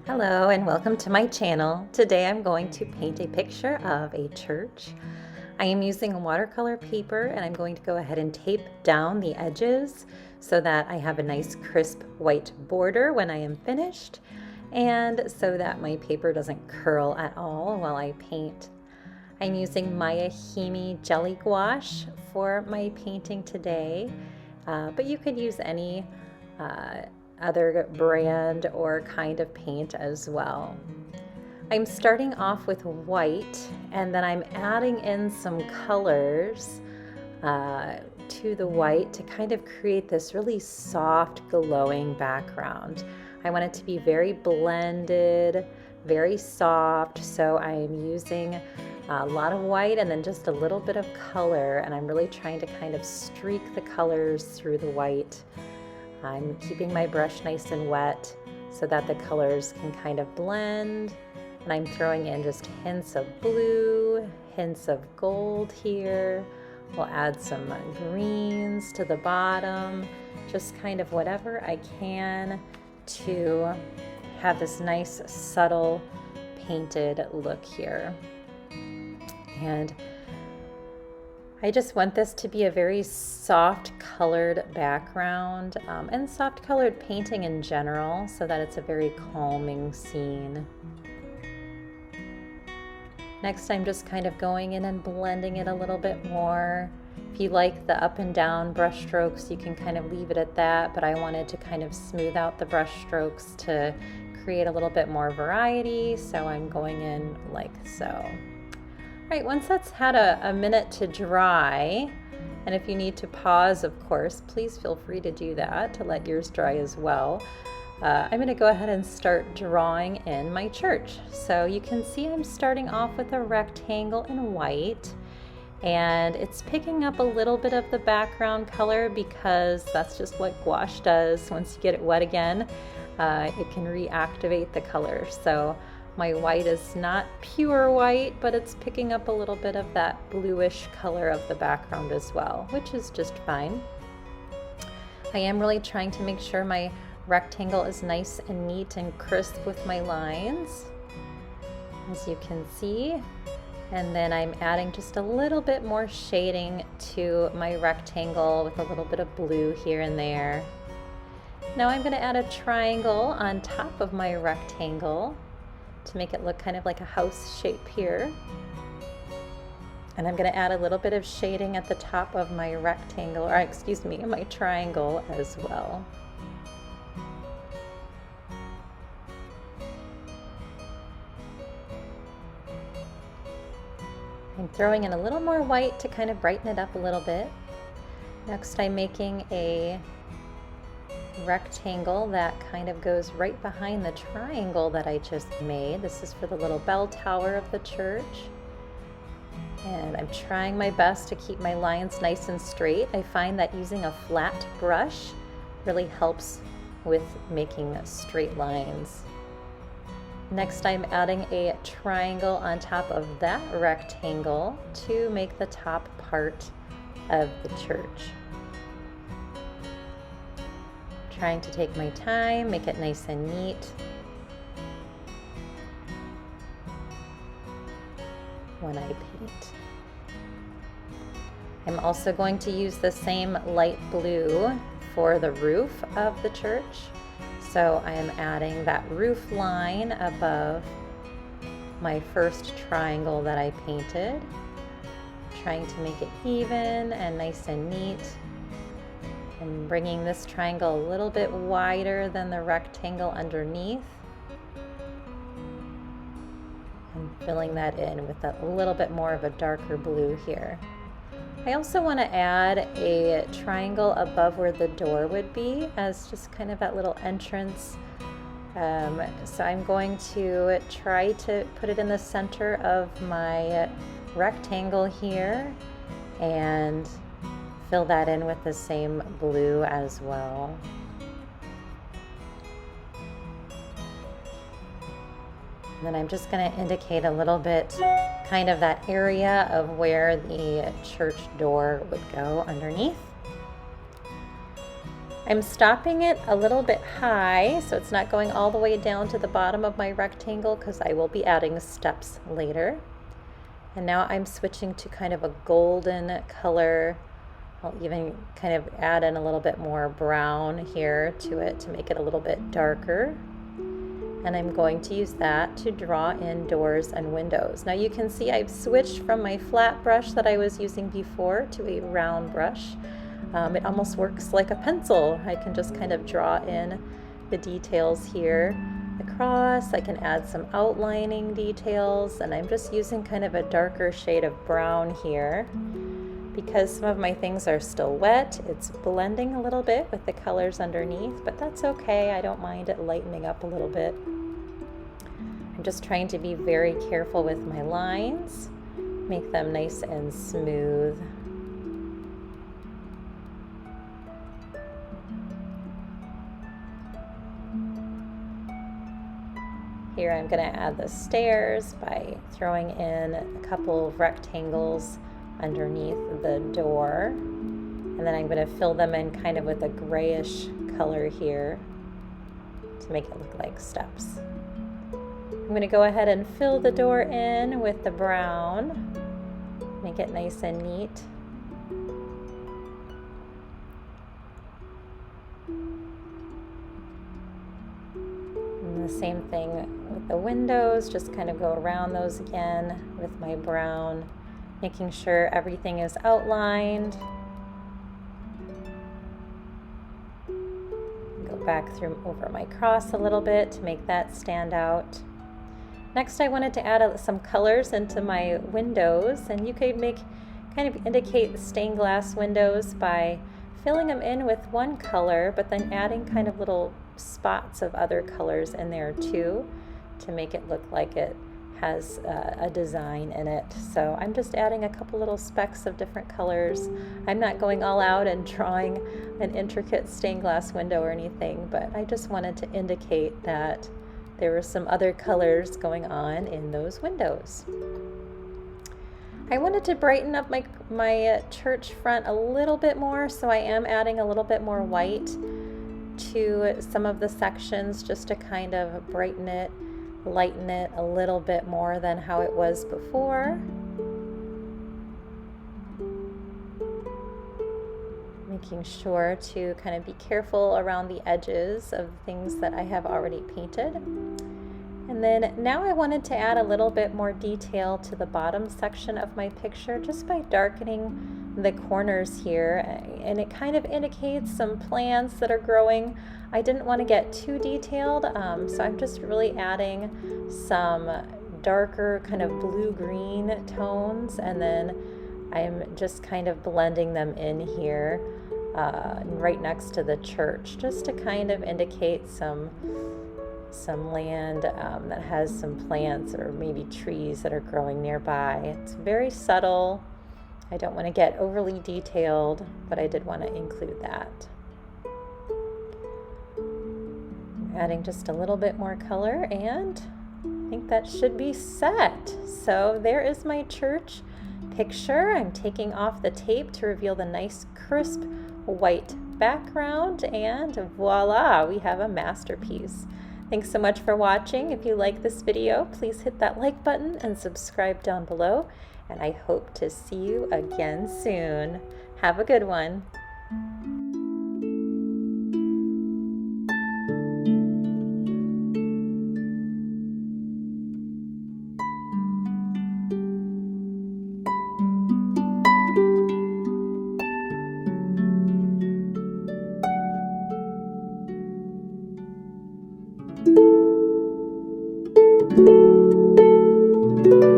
Hello and welcome to my channel. Today I'm going to paint a picture of a church. I am using a watercolor paper and I'm going to go ahead and tape down the edges so that I have a nice crisp white border when I am finished and so that my paper doesn't curl at all while I paint. I'm using Maya Himi Jelly Gouache for my painting today, but you could use any other brand or kind of paint as well. I'm starting off with white and then I'm adding in some colors to the white to kind of create this really soft glowing background. I want it to be very blended, very soft, so I'm using a lot of white and then just a little bit of color, and I'm really trying to kind of streak the colors through the white. I'm keeping my brush nice and wet so that the colors can kind of blend, and I'm throwing in just hints of blue, hints of gold here. We'll add some greens to the bottom, just kind of whatever I can to have this nice subtle painted look here. And I just want this to be a very soft colored background and soft colored painting in general so that it's a very calming scene. Next, I'm just kind of going in and blending it a little bit more. If you like the up and down brush strokes, you can kind of leave it at that, but I wanted to kind of smooth out the brush strokes to create a little bit more variety, so I'm going in like so. All right, once that's had a minute to dry, and if you need to pause, of course, please feel free to do that to let yours dry as well. I'm going to go ahead and start drawing in my church. So you can see I'm starting off with a rectangle in white, and it's picking up a little bit of the background color because that's just what gouache does. Once you get it wet again, it can reactivate the color. So my white is not pure white, but it's picking up a little bit of that bluish color of the background as well, which is just fine. I am really trying to make sure my rectangle is nice and neat and crisp with my lines, as you can see. And then I'm adding just a little bit more shading to my rectangle with a little bit of blue here and there. Now I'm going to add a triangle on top of my rectangle to make it look kind of like a house shape here. And I'm going to add a little bit of shading at the top of my rectangle, or excuse me, my triangle as well. I'm throwing in a little more white to kind of brighten it up a little bit. Next, I'm making a rectangle that kind of goes right behind the triangle that I just made. This is for the little bell tower of the church. And I'm trying my best to keep my lines nice and straight. I find that using a flat brush really helps with making straight lines. Next, I'm adding a triangle on top of that rectangle to make the top part of the church. Trying to take my time, make it nice and neat. When I paint. I'm also going to use the same light blue for the roof of the church. So I am adding that roof line above my first triangle that I painted, trying to make it even and nice and neat. I'm bringing this triangle a little bit wider than the rectangle underneath and filling that in with a little bit more of a darker blue here. I also want to add a triangle above where the door would be as just kind of that little entrance. So I'm going to try to put it in the center of my rectangle here and fill that in with the same blue as well. And then I'm just going to indicate a little bit kind of that area of where the church door would go underneath. I'm stopping it a little bit high so it's not going all the way down to the bottom of my rectangle because I will be adding steps later. And now I'm switching to kind of a golden color. I'll even kind of add in a little bit more brown here to it to make it a little bit darker. And I'm going to use that to draw in doors and windows. Now you can see I've switched from my flat brush that I was using before to a round brush. It almost works like a pencil. I can just kind of draw in the details here across. I can add some outlining details, and I'm just using kind of a darker shade of brown here. Because some of my things are still wet, it's blending a little bit with the colors underneath, but that's okay. I don't mind it lightening up a little bit. I'm just trying to be very careful with my lines, make them nice and smooth. Here I'm going to add the stairs by throwing in a couple of rectangles underneath the door, and then I'm going to fill them in kind of with a grayish color here to make it look like steps. I'm going to go ahead and fill the door in with the brown, make it nice and neat. And the same thing with the windows, just kind of go around those again with my brown, making sure everything is outlined. Go back through over my cross a little bit to make that stand out. Next, I wanted to add some colors into my windows, and you could kind of indicate the stained glass windows by filling them in with one color, but then adding kind of little spots of other colors in there too to make it look like it has a design in it. So I'm just adding a couple little specks of different colors. I'm not going all out and drawing an intricate stained glass window or anything, but I just wanted to indicate that there were some other colors going on in those windows. I wanted to brighten up my church front a little bit more, so I am adding a little bit more white to some of the sections just to kind of brighten it, lighten it a little bit more than how it was before. Making sure to kind of be careful around the edges of things that I have already painted. And then now I wanted to add a little bit more detail to the bottom section of my picture just by darkening the corners here, and it kind of indicates some plants that are growing. I didn't want to get too detailed, so I'm just really adding some darker kind of blue-green tones, and then I'm just kind of blending them in here right next to the church just to kind of indicate some land that has some plants or maybe trees that are growing nearby. It's very subtle. I don't want to get overly detailed, but I did want to include that. Adding just a little bit more color, and I think that should be set. So there is my church picture. I'm taking off the tape to reveal the nice crisp white background, and voila, we have a masterpiece. Thanks so much for watching. If you like this video, please hit that like button and subscribe down below, and I hope to see you again soon. Have a good one. Thank you.